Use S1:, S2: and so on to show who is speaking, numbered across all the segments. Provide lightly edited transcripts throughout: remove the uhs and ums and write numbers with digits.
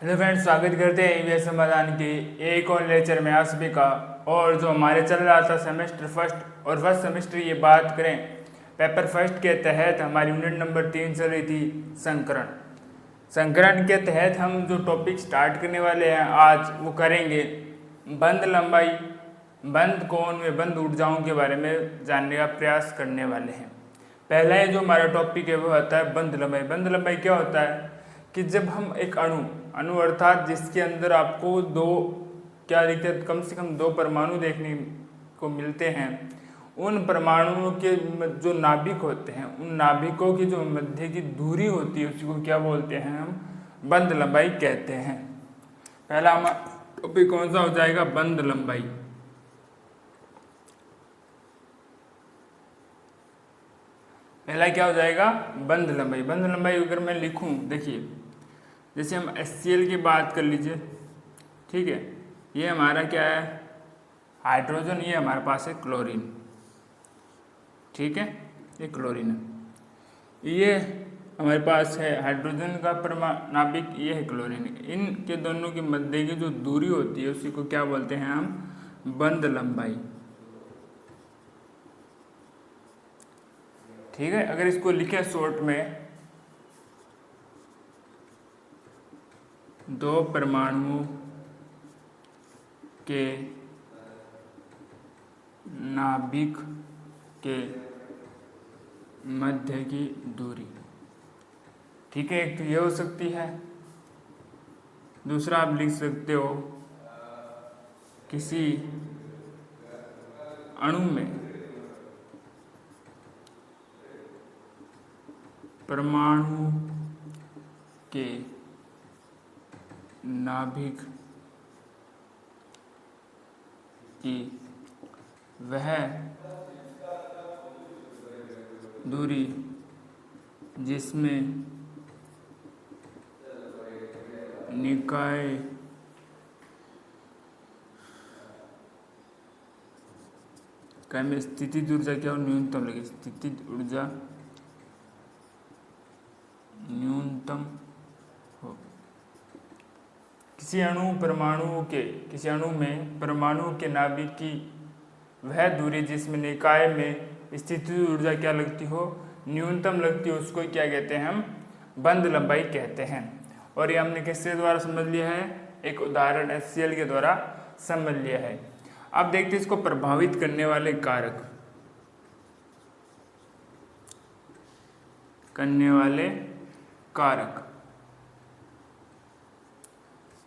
S1: Hello friends, स्वागत करते हैं ईवीएस समाधान के एक और लेक्चर में आप सभी का। और जो हमारे चल रहा था सेमेस्टर फर्स्ट और फर्स्ट सेमेस्टर ये बात करें पेपर फर्स्ट के तहत हमारी यूनिट नंबर 3 चल रही थी संकरण के तहत हम जो टॉपिक स्टार्ट करने वाले हैं आज वो करेंगे बंद लंबाई, बंद कोण में बंद ऊर्जाओं के बारे में जानने का प्रयास करने वाले हैं। पहला ही जो हमारा टॉपिक है वो आता है बंद लंबाई। बंद लंबाई क्या होता है कि जब हम एक अणु अर्थात जिसके अंदर आपको क्या दिखते हैं, कम से कम 2 परमाणु देखने को मिलते हैं, उन परमाणुओं के जो नाभिक होते हैं उन नाभिकों की जो मध्य की दूरी होती है उसी को क्या बोलते हैं, हम बंद लंबाई कहते हैं। पहला हमारा टॉपिक कौन सा हो जाएगा, बंद लंबाई। पहला क्या हो जाएगा, बंद लंबाई। बंद लंबाई अगर मैं लिखूं, देखिए जैसे हम HCl की बात कर लीजिए, ठीक है, ये हमारा क्या है, हाइड्रोजन, ये हमारे पास है क्लोरीन, ठीक है, ये क्लोरीन है, ये हमारे पास है हाइड्रोजन का नाभिक, ये है क्लोरीन। इनके दोनों के मध्य की जो दूरी होती है उसी को क्या बोलते हैं हम, बंद लंबाई, ठीक है। अगर इसको लिखे शॉर्ट में, 2 परमाणुओं के नाभिक के मध्य की दूरी, ठीक है, एक तो ये हो सकती है। दूसरा आप लिख सकते हो किसी अणु में परमाणु के नाभिक की वह दूरी जिसमें निकाय में स्थितिज ऊर्जा क्या हो, न्यूनतम लगे, स्थितिज ऊर्जा न्यूनतम हो। किसी अणु में परमाणु के नाभिक की वह दूरी जिसमें निकाय में स्थितिज ऊर्जा क्या लगती हो, न्यूनतम लगती हो, उसको क्या कहते हैं, हम बंद लंबाई कहते हैं। और ये हमने किसके द्वारा समझ लिया है, एक उदाहरण HCl के द्वारा समझ लिया है। अब देखते हैं इसको प्रभावित करने वाले कारक,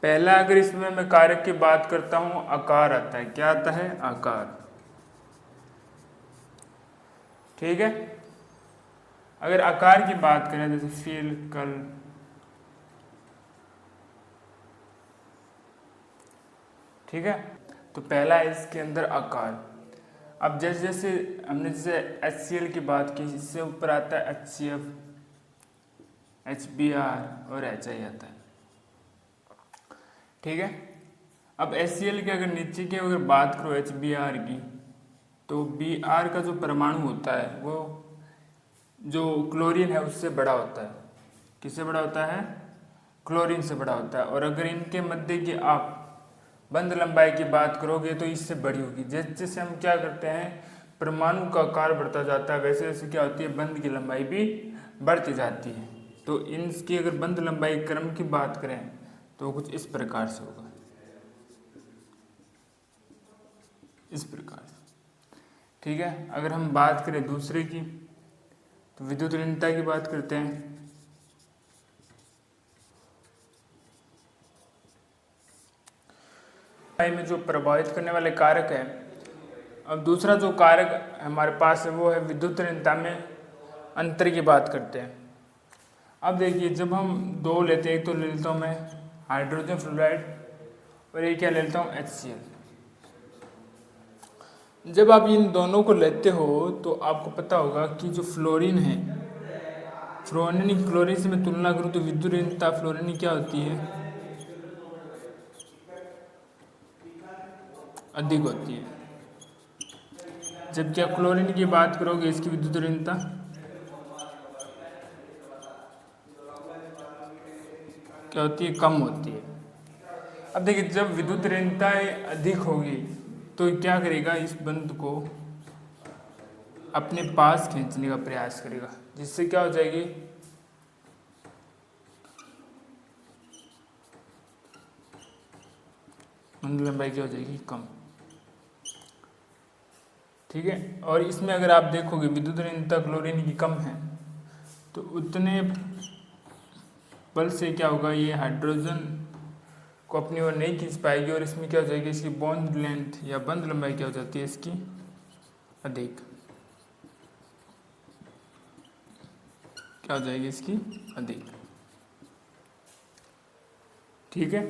S1: पहला अगर इसमें मैं कारक की बात करता हूं, आकार आता है। क्या आता है, आकार, ठीक है। अगर आकार की बात करें जैसे फील, कल, ठीक है, तो पहला है इसके अंदर आकार। अब जैसे जैसे हमने जैसे HCl की बात की, इससे ऊपर आता है HCF, HBr और HI आता है, ठीक है। अब HCl की अगर नीचे की अगर बात करो HBr की, तो Br का जो परमाणु होता है वो जो क्लोरीन है उससे बड़ा होता है। किससे बड़ा होता है, क्लोरीन से बड़ा होता है। और अगर इनके मध्य की आप बंद लंबाई की बात करोगे तो इससे बड़ी होगी। जैसे जैसे हम क्या करते हैं, परमाणु का आकार बढ़ता जाता है, वैसे वैसे क्या होती है, बंद की लंबाई भी बढ़ती जाती है। तो इनकी अगर बंद लंबाई क्रम की बात करें तो कुछ इस प्रकार से होगा, इस प्रकार से, ठीक है। अगर हम बात करें दूसरे की, तो विद्युत ऋणता की बात करते हैं। में जो प्रभावित करने वाले कारक है, अब दूसरा जो कारक हमारे पास है वो है विद्युत ऋणता में अंतर की बात करते हैं। अब देखिए जब हम 2 लेते हैं, एक तो ले लेता हूँ मैं हाइड्रोजन फ्लोराइड और एक क्या ले लेता हूँ HCl। जब आप इन दोनों को लेते हो तो आपको पता होगा कि जो फ्लोरीन है, क्लोरीन से मैं तुलना करूँ तो विद्युत ऋणता फ्लोरीन की क्या होती है, अधिक होती है। जबकि आप क्लोरीन की बात करोगे इसकी विद्युत ऋणता क्या होती है, कम होती है। अब देखिए जब विद्युत ऋणता अधिक होगी तो क्या करेगा, इस बंध को अपने पास खींचने का प्रयास करेगा, जिससे क्या हो जाएगी, बंध लंबाई क्या हो जाएगी, कम। ठीक है, और इसमें अगर आप देखोगे विद्युत ऋणता क्लोरीन की कम है तो उतने बल से क्या होगा, ये हाइड्रोजन को अपनी ओर नहीं खींच पाएगी और इसमें क्या हो जाएगी, इसकी बॉन्ड लेंथ या बंध लंबाई क्या हो जाती है, इसकी अधिक। क्या हो जाएगी, इसकी अधिक। ठीक है,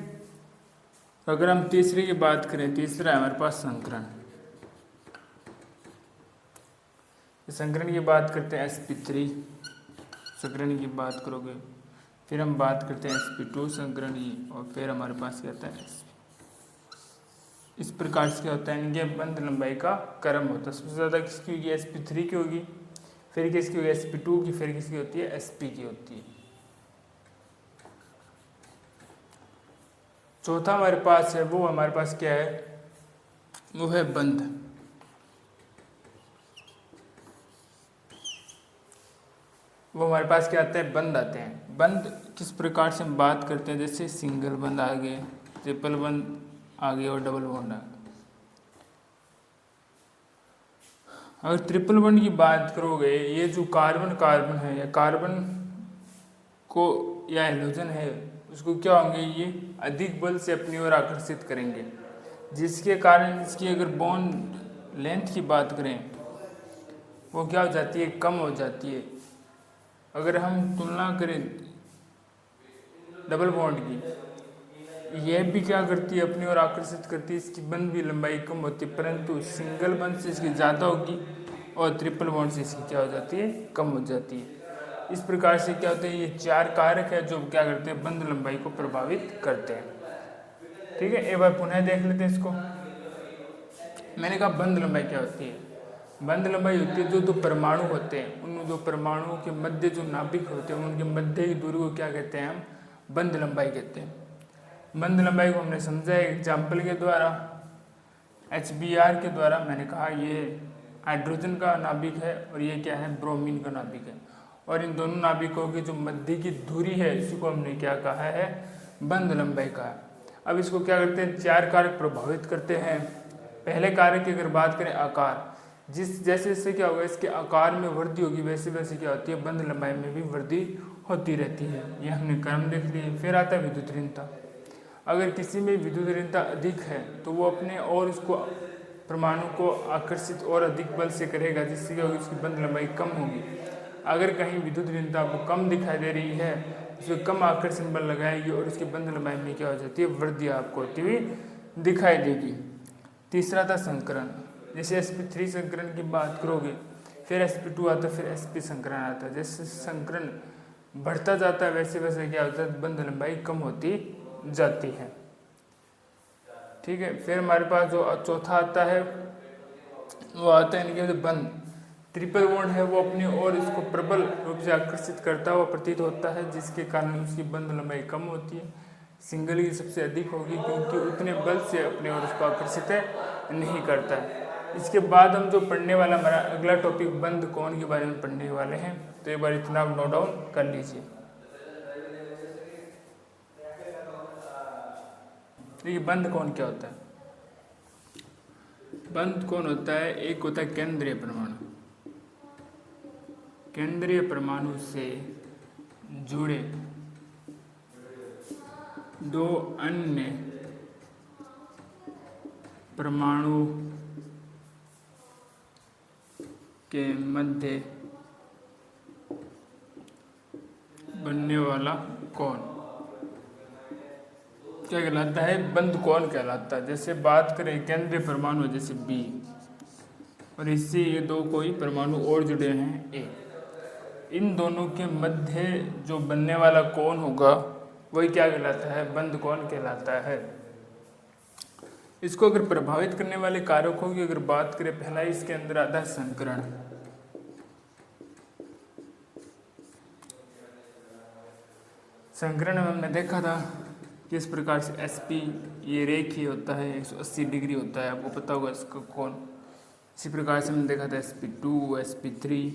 S1: अगर हम तीसरे की बात करें, तीसरा है हमारे पास संकरण। संकरण की बात करते हैं sp3 संकरण की बात करोगे, फिर हम बात करते हैं sp2 संकरण की, और फिर हमारे पास क्या आता है sp। इस प्रकार से क्या होता है, इनके बंध लंबाई का क्रम होता है। सबसे ज़्यादा किसकी होगी, sp3 की होगी, फिर किसकी होगी, sp2 की, फिर किसकी होती है, sp की होती है। चौथा हमारे पास है, वो हमारे पास क्या है, वो है बंध। वो हमारे पास क्या आते हैं, बंध आते हैं। बंध किस प्रकार से हम बात करते हैं, जैसे सिंगल बंध आ गए, ट्रिपल बंध आ गए और डबल बॉन्ड आ गए। अगर ट्रिपल बॉन्ड की बात करोगे, ये जो कार्बन कार्बन है या कार्बन को या हाइड्रोजन है उसको क्या होंगे, ये अधिक बल से अपनी ओर आकर्षित करेंगे, जिसके कारण इसकी अगर बॉन्ड लेंथ की बात करें वो क्या हो जाती है, कम हो जाती है। अगर हम तुलना करें डबल बॉन्ड की, यह भी क्या करती है, अपनी ओर आकर्षित करती है, इसकी बंध भी लंबाई कम होती है, परंतु सिंगल बंध से इसकी ज़्यादा होगी और ट्रिपल बॉन्ड से इसकी क्या हो जाती है, कम हो जाती है। इस प्रकार से क्या होता है, ये चार कारक है जो क्या करते हैं, बंध लंबाई को प्रभावित करते हैं। ठीक है, एक बार पुनः देख लेते हैं इसको। मैंने कहा बंध लंबाई क्या होती है, बंध लंबाई होती है जो दो परमाणु होते हैं, उन दो परमाणुओं के मध्य जो नाभिक होते हैं उनके मध्य की दूरी को क्या कहते हैं, हम बंध लंबाई कहते हैं। बंध लंबाई को हमने समझा है एग्जाम्पल के द्वारा, HBr के द्वारा। मैंने कहा ये हाइड्रोजन का नाभिक है और ये क्या है, ब्रोमीन का नाभिक है, और इन दोनों नाभिकों की जो मध्य की दूरी है इसी को हमने क्या कहा है, बंध लंबाई कहा है। अब इसको क्या करते हैं, चार कारक प्रभावित करते हैं। पहले कारक की अगर बात करें आकार, जिस जैसे जैसे क्या होगा, इसके आकार में वृद्धि होगी वैसे वैसे क्या होती है, बंध लंबाई में भी वृद्धि होती रहती है। ये हमने क्रम देख लिए। फिर आता है विद्युत ऋणता। अगर किसी में विद्युत ऋणता अधिक है तो वो अपने और उसको परमाणु को आकर्षित और अधिक बल से करेगा, जिससे क्या होगी, उसकी बंध लंबाई कम होगी। अगर कहीं विद्युत ऋणता आपको कम दिखाई दे रही है, उसमें कम आकर्षण बल लगाएगी और उसकी बंध लंबाई में क्या हो जाती है, वृद्धि आपको होती हुई दिखाई देगी। तीसरा था संकरण। जैसे sp3 संकरण की बात करोगे, फिर sp2 आता है, फिर sp संकरण आता है। जैसे संकरण बढ़ता जाता है वैसे वैसे क्या होता है, बंध लंबाई कम होती जाती है। ठीक है, फिर हमारे पास जो चौथा आता है वो आता है इनके बंध। ट्रिपल बॉन्ड है वो अपनी ओर इसको प्रबल रूप से आकर्षित करता हुआ प्रतीत होता है, जिसके कारण उसकी बंध लंबाई कम होती है। सिंगल की सबसे अधिक होगी क्योंकि उतने बल से अपने ओर उसको आकर्षित नहीं करता है। इसके बाद हम जो पढ़ने वाला हमारा अगला टॉपिक बंध कोण के बारे में पढ़ने वाले हैं, तो एक बार इतना आप नोट डाउन कर लीजिए। देखिए बंध कोण क्या होता है। बंध कोण होता है, एक होता है केंद्रीय परमाणु, केंद्रीय परमाणु से जुड़े दो अन्य परमाणु के मध्य बनने वाला कोण क्या कहलाता है, बंध कोण कहलाता है। जैसे बात करें केंद्रीय परमाणु जैसे B, और इससे ये दो कोई परमाणु और जुड़े हैं A, इन दोनों के मध्य जो बनने वाला कोण होगा वही क्या कहलाता है, बंध कोण कहलाता है। इसको अगर प्रभावित करने वाले कारकों की अगर बात करें, पहला इसके अंदर आता है संकरण। संकरण में हमने देखा था किस प्रकार से sp ये रेखीय होता है, 180 डिग्री होता है, आपको पता होगा इसका कोण। इसी प्रकार से हमने देखा था sp2 sp3।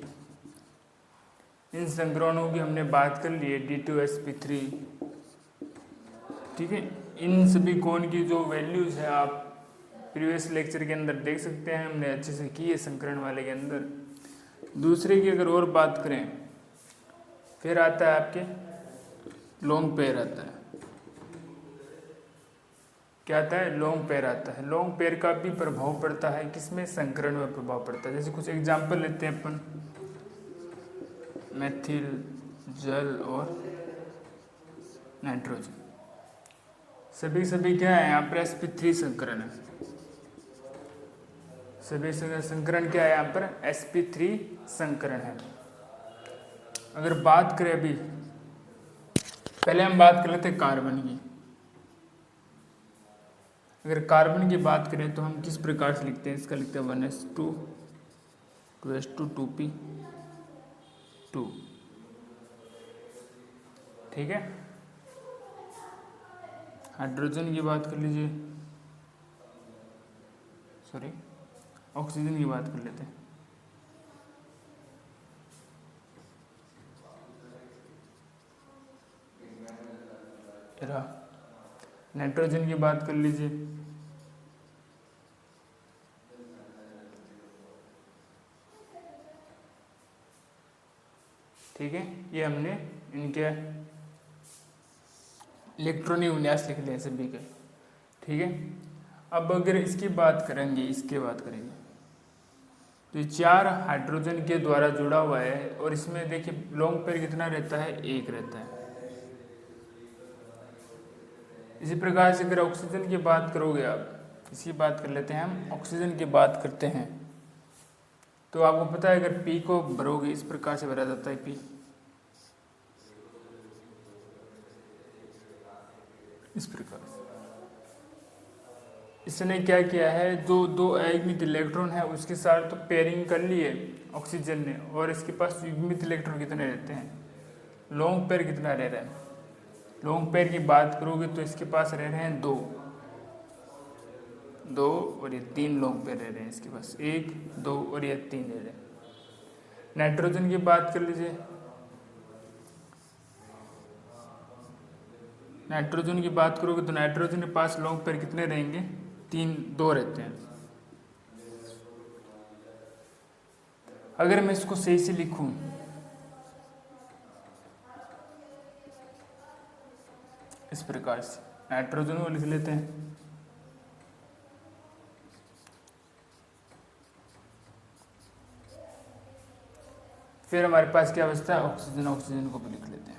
S1: इन संकरणों की हमने बात कर ली है d2 sp3, ठीक है। इन सभी कोण की जो वैल्यूज है आप प्रीवियस लेक्चर के अंदर देख सकते हैं, हमने अच्छे से की है संकरण वाले के अंदर। दूसरे की अगर और बात करें, फिर आता है आपके लॉन्ग पेयर आता है। क्या आता है? लॉन्ग पेयर आता है। लॉन्ग पेयर का भी प्रभाव पड़ता है किसमें? संकरण में प्रभाव पड़ता है। जैसे कुछ एग्जाम्पल लेते हैं अपन, मेथिल, जल और नाइट्रोजन, सभी क्या है यहाँ पर? sp3 संकरण है। सभी संकरण क्या है यहाँ पर? sp3 संकरण है। अगर बात करें अभी, पहले हम बात कर लेते हैं कार्बन की। अगर कार्बन की बात करें तो हम किस प्रकार से लिखते हैं? इसका लिखते हैं 1s2 2s2 2p 2, ठीक है। हाइड्रोजन की बात कर लीजिए, सॉरी ऑक्सीजन की बात कर लेते हैं। नाइट्रोजन की बात कर लीजिए, ठीक है। ये हमने इनके इलेक्ट्रॉनिक विन्यास लिख लिया सभी के, ठीक है। अब अगर इसकी बात करेंगे, इसके बात करेंगे तो ये 4 हाइड्रोजन के द्वारा जुड़ा हुआ है और इसमें देखिए लॉन्ग पेयर कितना रहता है? 1 रहता है। इसी प्रकार से अगर ऑक्सीजन की बात करोगे आप, इसकी बात कर लेते हैं हम, ऑक्सीजन की बात करते हैं तो आपको पता है अगर पी को भरोगे इस प्रकार से भरा जाता है पी, इस प्रकार से। इसने क्या किया है? जो दो युग्मित इलेक्ट्रॉन है उसके साथ तो पेयरिंग कर ली है ऑक्सीजन ने, और इसके पास युग्मित इलेक्ट्रॉन कितने रहते हैं? लॉन्ग पेयर कितना रह रहा है? लॉन्ग पेयर की बात करोगे तो इसके पास रह रहे हैं 2 और ये 3 लॉन्ग पेयर रह रहे हैं इसके पास, 1 2 और ये 3 रह रहे हैं। नाइट्रोजन की बात कर लीजिए, नाइट्रोजन की बात करोगे तो नाइट्रोजन के पास लॉन्ग पेयर कितने रहेंगे? 2 रहते हैं। अगर मैं इसको सही से लिखूं, इस प्रकार से नाइट्रोजन को लिख लेते हैं, फिर हमारे पास क्या बचता है? ऑक्सीजन। ऑक्सीजन को भी लिख लेते हैं।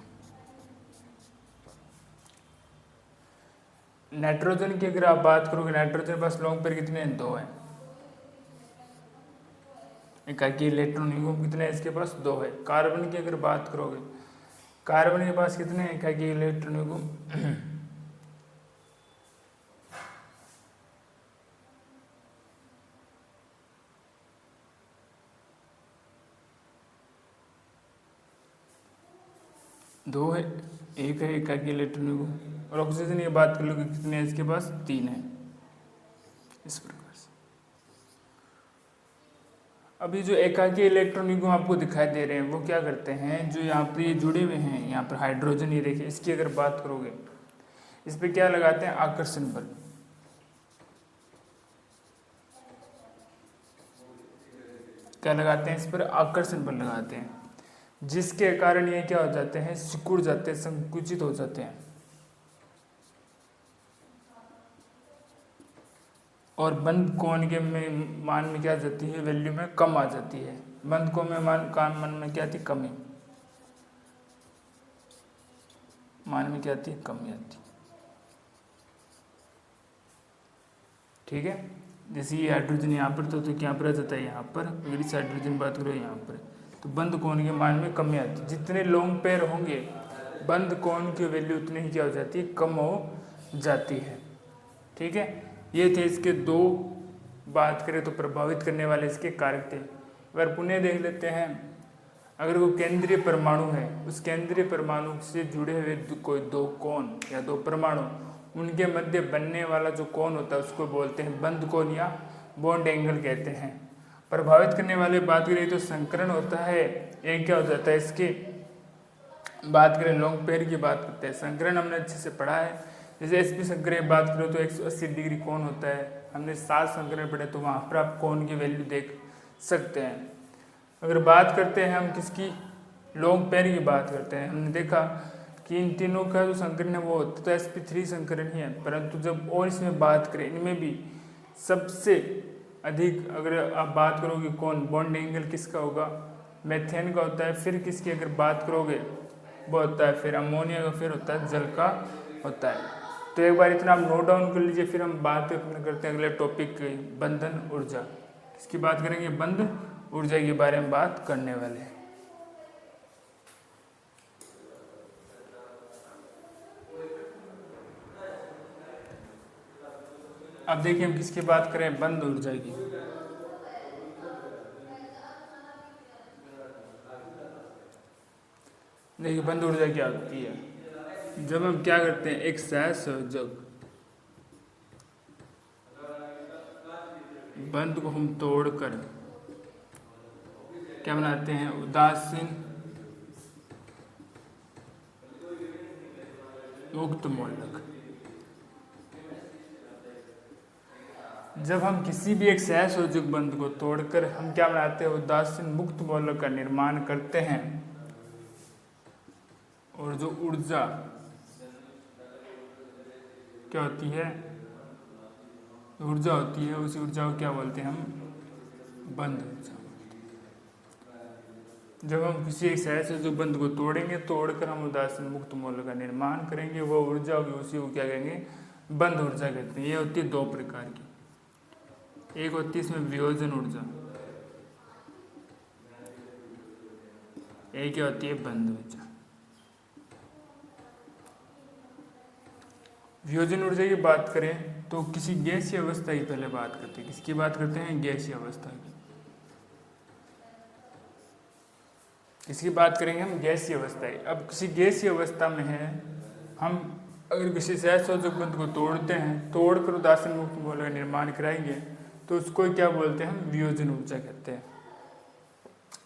S1: नाइट्रोजन की अगर आप बात करोगे, नाइट्रोजन के पास लॉन्ग पेयर कितने हैं? 2 है। एकाकी इलेक्ट्रॉन युग्म कितने हैं? इसके पास 2 है। कार्बन की अगर बात करोगे, कार्बन के पास कितने हैं एकाकी इलेक्ट्रॉन युग्म? 2 है, 1 है एकाकी इलेक्ट्रॉन युग्म। और ऑक्सीजन की बात कर लोगे कितने हैं? इसके पास 3 है, इस प्रकार से। अभी जो एकाकी इलेक्ट्रॉन युग्म आपको दिखाई दे रहे हैं वो क्या करते हैं? जो यहाँ पर ये जुड़े हुए हैं, यहाँ पर हाइड्रोजन, ये देखिए, इसकी अगर बात करोगे इस पर क्या लगाते हैं? आकर्षण बल। क्या लगाते हैं? इस पर आकर्षण बल लगाते हैं, जिसके कारण ये क्या हो जाते हैं? सिकुड़ जाते हैं, संकुचित हो जाते हैं और बंद कोण के में मान में क्या जाती है? वैल्यू में कम आ जाती है। बंद कोण में मान में क्या आती? कमी। मान में क्या आती है? कमी आती, ठीक है। जैसे ये हाइड्रोजन यहाँ पर तो क्या पर आ जाता है? यहाँ पर। अगर इस हाइड्रोजन बात करो यहाँ पर, तो बंद कोण के मान में कमी आती है। जितने लॉन्ग पेयर होंगे बंद कोण की वैल्यू उतनी ही क्या हो जाती है? कम हो जाती है, ठीक है। ये थे इसके 2, बात करें तो प्रभावित करने वाले इसके कारक थे। अगर पुनः देख लेते हैं, अगर वो केंद्रीय परमाणु है, उस केंद्रीय परमाणु से जुड़े हुए कोई दो कोण या दो परमाणु, उनके मध्य बनने वाला जो कोण होता है उसको बोलते हैं बंद कोण या बॉन्ड एंगल कहते हैं। प्रभावित करने वाले बात करें तो संकरण होता है, एक क्या हो जाता है इसकी बात करें लॉन्ग पेयर की बात करते हैं। संकरण हमने अच्छे से पढ़ा है, जैसे एसपी संकरण की बात करो तो 180 डिग्री कोण होता है। हमने 7 संकरण पढ़े तो वहाँ पर आप कोण की वैल्यू देख सकते हैं। अगर बात करते हैं हम किसकी, लॉन्ग पेयर की बात करते हैं, हमने देखा कि इन तीनों का जो संकरण है वो होता तो sp3 संकरण ही है, परंतु जब और इसमें बात करें इनमें भी सबसे अधिक अगर आप बात करोगे कौन बॉन्ड एंगल किसका होगा, मेथेन का होता है। फिर किसकी अगर बात करोगे वो होता है फिर अमोनिया का, फिर होता है जल का होता है। तो एक बार इतना आप नोट डाउन कर लीजिए। फिर हम बात करते हैं अगले टॉपिक की, बंधन ऊर्जा। किसकी बात करेंगे, बंध ऊर्जा के बारे में बात करने वाले हैं। अब देखिए हम किसकी बात करें, बंध ऊर्जा की। देखिए बंध ऊर्जा क्या होती है, जब हम क्या करते हैं एक सहसंयोजक बंध को हम तोड़कर क्या बनाते हैं, उदासीन मुक्त मूलक। जब हम किसी भी एक सहसंयोजक बंध को तोड़कर हम क्या बनाते हैं, उदासीन मुक्त मूलक का निर्माण करते हैं, और जो ऊर्जा क्या होती है, ऊर्जा होती है, उसी ऊर्जा को क्या बोलते हैं हम, बंध ऊर्जा। जब हम किसी एक सहसंयोजक बंध को तोड़ेंगे, तोड़कर हम उदासीन मुक्त मूलक का निर्माण करेंगे, वो ऊर्जा होगी, उसी को क्या कहेंगे, बंध ऊर्जा कहते हैं। ये होती है दो प्रकार की, एक होती है इसमें वियोजन ऊर्जा, एक क्या होती है बंध ऊर्जा। वियोजन ऊर्जा की बात करें तो किसी गैसीय अवस्था की पहले बात करते हैं। किसकी बात करते हैं, गैसीय अवस्था की। इसकी बात करेंगे हम गैसीय अवस्था की। अब किसी गैसीय अवस्था में है, हम अगर किसी सहसंयोजक बंध को तोड़ते हैं, तोड़कर उदासीन मुक्त मूलक का निर्माण कराएंगे तो उसको क्या बोलते हैं, हम वियोजन ऊर्जा कहते हैं।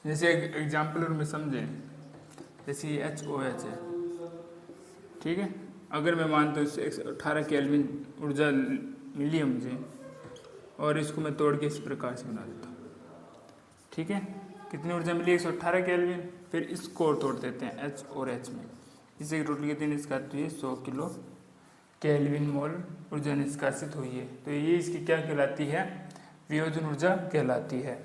S1: जैसे एक एग्जाम्पल में समझें, जैसे HOH है, ठीक है। अगर मैं मानता हूँ 118 केल्विन ऊर्जा मिली है मुझे, और इसको मैं तोड़ के इस प्रकार से बना देता हूँ, ठीक है। कितनी ऊर्जा मिली, 118 केल्विन। फिर इसको तोड़ देते हैं H और H में, इसे टोटल कितनी निष्कासित हुई है, 100 किलो केल्विन मोल ऊर्जा निष्कासित हुई है। तो ये इसकी क्या कहलाती है, वियोजन ऊर्जा कहलाती है।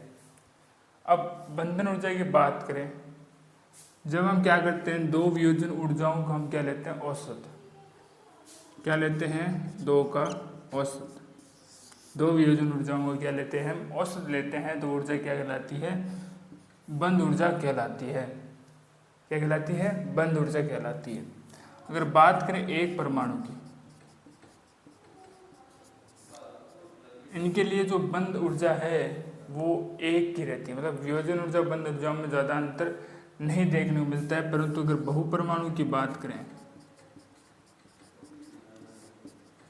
S1: अब बंधन ऊर्जा की बात करें, जब हम क्या करते हैं, दो वियोजन ऊर्जाओं को हम क्या लेते हैं, औसत, क्या लेते हैं, दो का औसत। दो वियोजन ऊर्जाओं को क्या लेते हैं, हम औसत लेते हैं, तो ऊर्जा क्या कहलाती है, बंध ऊर्जा कहलाती है। क्या कहलाती है, बंध ऊर्जा कहलाती है। अगर बात करें एक परमाणु की, इनके लिए जो बंध ऊर्जा है वो एक की रहती है, मतलब वियोजन ऊर्जा बंध ऊर्जाओं में ज़्यादा अंतर नहीं देखने को मिलता है। परंतु अगर बहुपरमाणु की बात करें,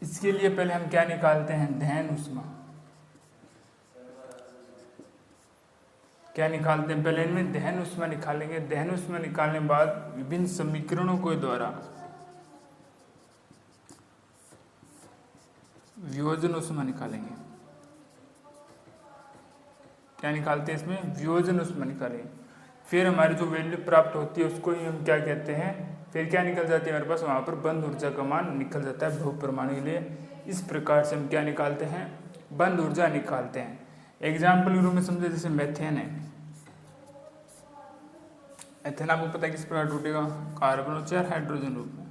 S1: इसके लिए पहले हम क्या निकालते हैं, दहन ऊष्मा। क्या निकालते हैं, पहले इनमें दहन ऊष्मा निकालेंगे। दहन ऊष्मा निकालने के बाद विभिन्न समीकरणों के द्वारा वियोजन ऊष्मा निकालेंगे। क्या निकालते हैं, इसमें वियोजन ऊष्मा निकालेंगे। फिर हमारी जो वैल्यू प्राप्त होती है उसको ही हम क्या कहते हैं, फिर क्या निकल जाती है हमारे पास, वहाँ पर बंध ऊर्जा का मान निकल जाता है बहुपरमाणु के लिए। इस प्रकार से हम क्या निकालते हैं, बंध ऊर्जा निकालते हैं। एग्जाम्पल के रूप में समझे, जैसे मेथेन है, मेथेन आपको पता है किस प्रकार टूटेगा, कार्बन और 4 हाइड्रोजन रूप में,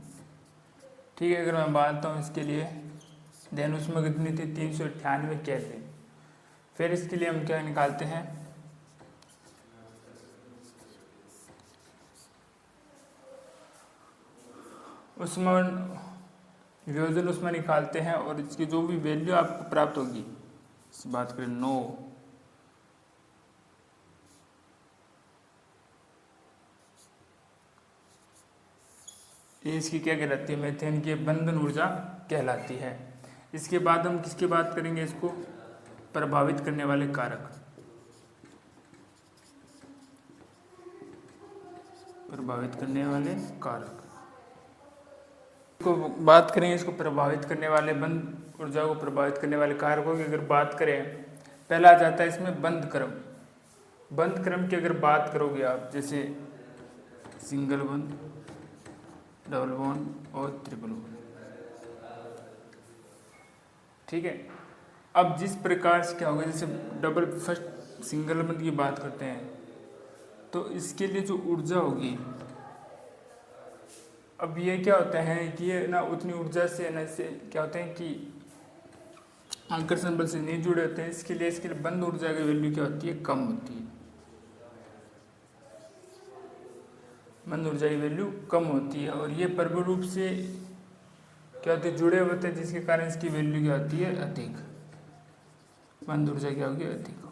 S1: ठीक है। अगर मैं बांटता हूँ इसके लिए दहन ऊष्मा कितनी थी, 398 केल्विन। फिर इसके लिए हम क्या निकालते हैं, ऊष्मा वियोजन ऊष्मा निकालते हैं, और इसकी जो भी वैल्यू आपको प्राप्त होगी, इस बात करें 9 ये इसकी क्या कहलाती है, मीथेन की बंधन ऊर्जा कहलाती है। इसके बाद हम किसकी बात करेंगे, इसको प्रभावित करने वाले कारक। प्रभावित करने वाले कारक को बात करें, इसको प्रभावित करने वाले बंद ऊर्जा को प्रभावित करने वाले कारकों की अगर बात करें, पहला आ जाता है इसमें बंद क्रम। बंद क्रम की अगर बात करोगे आप, जैसे सिंगल बंद, डबल बॉन्ड और ट्रिपल बॉन्ड, ठीक है। अब जिस प्रकार से क्या होगा, जैसे डबल फर्स्ट सिंगल बंद की बात करते हैं तो इसके लिए जो ऊर्जा होगी, अब ये क्या होता है कि ये ना उतनी ऊर्जा से ना इससे क्या होते हैं कि आकर्षण बल से नहीं जुड़े होते हैं, इसके लिए बंद ऊर्जा की वैल्यू क्या होती है, कम होती है। बंद ऊर्जा की वैल्यू कम होती है और ये प्रबल रूप से क्या होते हैं, जुड़े होते हैं, जिसके कारण इसकी वैल्यू क्या होती है, अधिक। बंद ऊर्जा क्या होगी, अधिक होगी।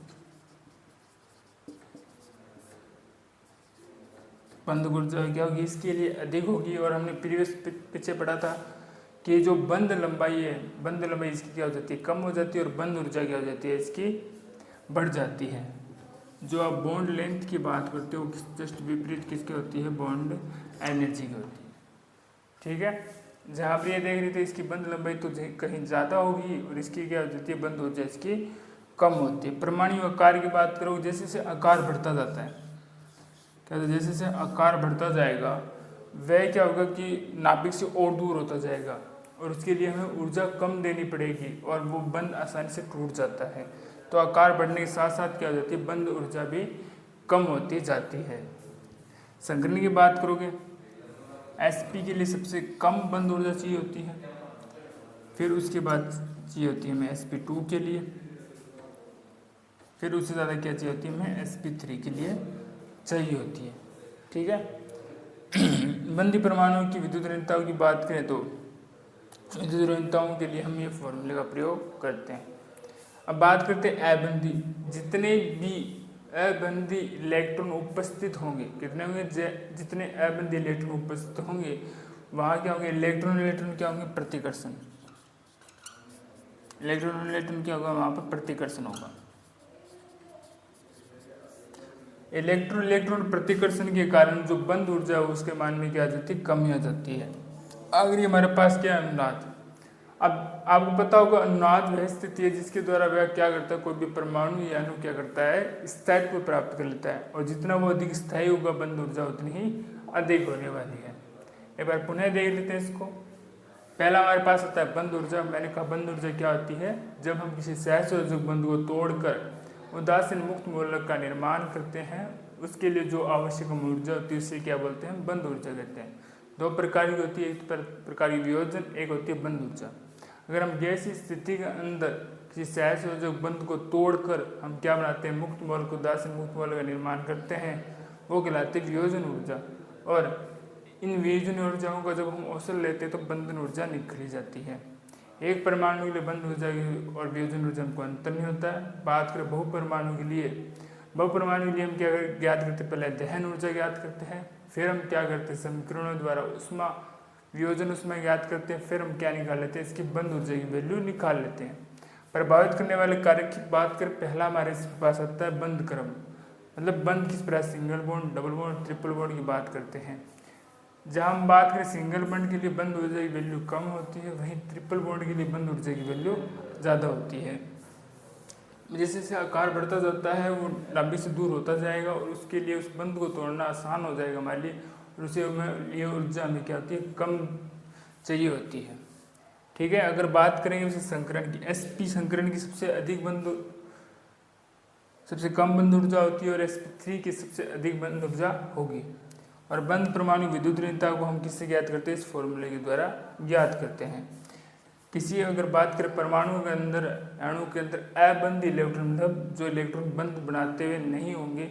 S1: बंद ऊर्जा क्या होगी, इसके लिए अधिक होगी। और हमने प्रीवियस पीछे पढ़ा था कि जो बंद लंबाई है, बंद लंबाई इसकी क्या हो जाती है, कम हो जाती है, और बंद ऊर्जा क्या हो जाती है, इसकी बढ़ जाती है। जो आप बॉन्ड लेंथ की बात करते हो जस्ट विपरीत किसकी होती है, बॉन्ड एनर्जी की होती है, ठीक है। जहाँ पर ये देख रहे थे इसकी बंद लंबाई तो कहीं ज़्यादा होगी और इसकी क्या हो जाती है, बंद ऊर्जा इसकी कम होती है। परमाणु आकार की बात करो, जैसे जैसे आकार बढ़ता जाता है, क्या जैसे जैसे आकार बढ़ता जाएगा वह क्या होगा कि नाभिक से और दूर होता जाएगा और उसके लिए हमें ऊर्जा कम देनी पड़ेगी और वो बंद आसानी से टूट जाता है। तो आकार बढ़ने के साथ साथ क्या हो जाती है, बंद ऊर्जा भी कम होती जाती है। संघनन की बात करोगे, एसपी के लिए सबसे कम बंद ऊर्जा चाहिए होती है, फिर उसके बाद चाहिए होती है हमें sp2 के लिए, फिर उससे ज़्यादा क्या चाहिए होती है हमें sp3 के लिए चाहिए होती है, ठीक है। बंदी परमाणुओं की विद्युत ऋणताओं की बात करें तो विद्युत ऋणताओं के लिए हम ये फॉर्मूले का प्रयोग करते हैं। अब बात करते हैं अबंदी। जितने भी अबंदी इलेक्ट्रॉन उपस्थित होंगे, कितने होंगे, जितने अबंदी इलेक्ट्रॉन उपस्थित होंगे वहाँ क्या होंगे, इलेक्ट्रॉन इलेक्ट्रॉन क्या होंगे, प्रतिकर्षण। इलेक्ट्रॉन इलेक्ट्रॉन क्या होगा, वहाँ पर प्रतिकर्षण होगा। इलेक्ट्रॉन इलेक्ट्रॉन प्रतिकर्षण के कारण जो बंद ऊर्जा है उसके मान में क्या आ जाती है, कमी आ जाती है। अगर ये हमारे पास क्या है, अनुनाद। अब आपको पता होगा अनुनाद वह स्थिति है जिसके द्वारा वह क्या करता है, कोई भी परमाणु या अणु क्या करता है, स्थायित्व प्राप्त कर लेता है, और जितना वो अधिक स्थायी होगा बंद ऊर्जा उतनी ही अधिक होने वाली है। एक बार पुनः देख लेते हैं इसको। पहला हमारे पास होता है बंद ऊर्जा। मैंने कहा बंद ऊर्जा क्या होती है, जब हम किसी सहसंयोजक बंध को तोड़कर उदासीन मुक्त मूलक का निर्माण करते हैं, उसके लिए जो आवश्यक ऊर्जा होती है उसे क्या बोलते हैं, बंद ऊर्जा कहते हैं। दो प्रकार की होती है, एक प्रकार की वियोजन, एक होती है बंद ऊर्जा। अगर हम गैसीय स्थिति के अंदर किसी सहसंयोजक बंध को तोड़कर हम क्या बनाते हैं, मुक्त मूलक, उदासीन मुक्त मूलक का निर्माण करते हैं, वो कहलाते हैं वियोजन ऊर्जा। और इन वियोजन ऊर्जाओं का जब हम अवसर लेते हैं तो बंधन ऊर्जा निकली जाती है। एक परमाणु के लिए बंद ऊर्जा और वियोजन ऊर्जा को अंतर नहीं होता है। बात करें बहुपरमाणु के लिए, बहुपरमाणु के लिए हम क्या ज्ञात करते हैं, पहले दहन ऊर्जा ज्ञात करते हैं, फिर हम क्या करते हैं, समीकरणों द्वारा उष्मा वियोजन उष्मा ज्ञात करते हैं, फिर हम क्या निकाल लेते हैं, इसकी बंद ऊर्जा की वैल्यू निकाल लेते हैं। प्रभावित करने वाले कारक की बात करें, पहला हमारे पास आता है बंद क्रम, मतलब बंद किस प्रकार, single bond, double bond, triple bond की बात करते हैं। जहाँ हम बात करें सिंगल बॉन्ड के लिए बंद ऊर्जा की वैल्यू कम होती है, वहीं ट्रिपल बॉन्ड के लिए बंद ऊर्जा की वैल्यू ज़्यादा होती है। जैसे जैसे आकार बढ़ता जाता है वो नाभिक से दूर होता जाएगा और उसके लिए उस बंद को तोड़ना आसान हो जाएगा हमारे लिए, और उसे ये ऊर्जा हमें क्या होती है, कम चाहिए होती है, ठीक है। अगर बात करेंगे उसे संकरण की, sp संकरण की सबसे कम बंद ऊर्जा होती है और sp3 की सबसे अधिक बंद ऊर्जा होगी। और बंद परमाणु विद्युत ऋणता को हम किससे ज्ञात करते हैं, इस फॉर्मूले के द्वारा ज्ञात करते हैं। किसी अगर बात करें परमाणु के अंदर, अणु के अंदर अबंध इलेक्ट्रॉन, मतलब जो इलेक्ट्रॉन बंद बनाते हुए नहीं होंगे,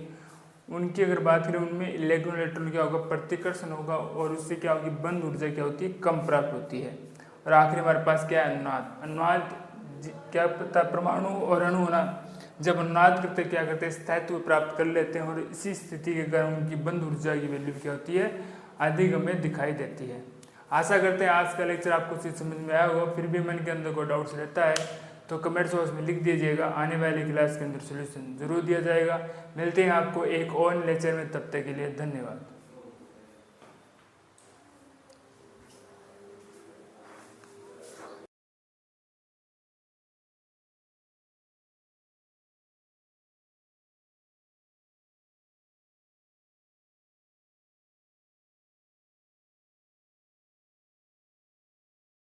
S1: उनकी अगर बात करें उनमें इलेक्ट्रॉन इलेक्ट्रॉन क्या होगा, प्रतिकर्षण होगा और उससे क्या होगी, बंद ऊर्जा क्या होती है, कम प्राप्त होती है। और आखिरी हमारे पास क्या है, अनुनाद। अनुनाद क्या पता, परमाणु और अणु होना, जब अनुनाद करते क्या करते हैं, स्थायित्व प्राप्त कर लेते हैं और इसी स्थिति के कारण उनकी बंद ऊर्जा की वैल्यू क्या होती है, अधिक हमें दिखाई देती है। आशा करते हैं आज का लेक्चर आपको चीज़ समझ में आया होगा। फिर भी मन के अंदर कोई डाउट्स रहता है तो कमेंट बॉक्स में लिख दीजिएगा, आने वाली क्लास के अंदर सोल्यूशन जरूर दिया जाएगा। मिलते हैं आपको एक और लेक्चर में, तब तक के लिए धन्यवाद।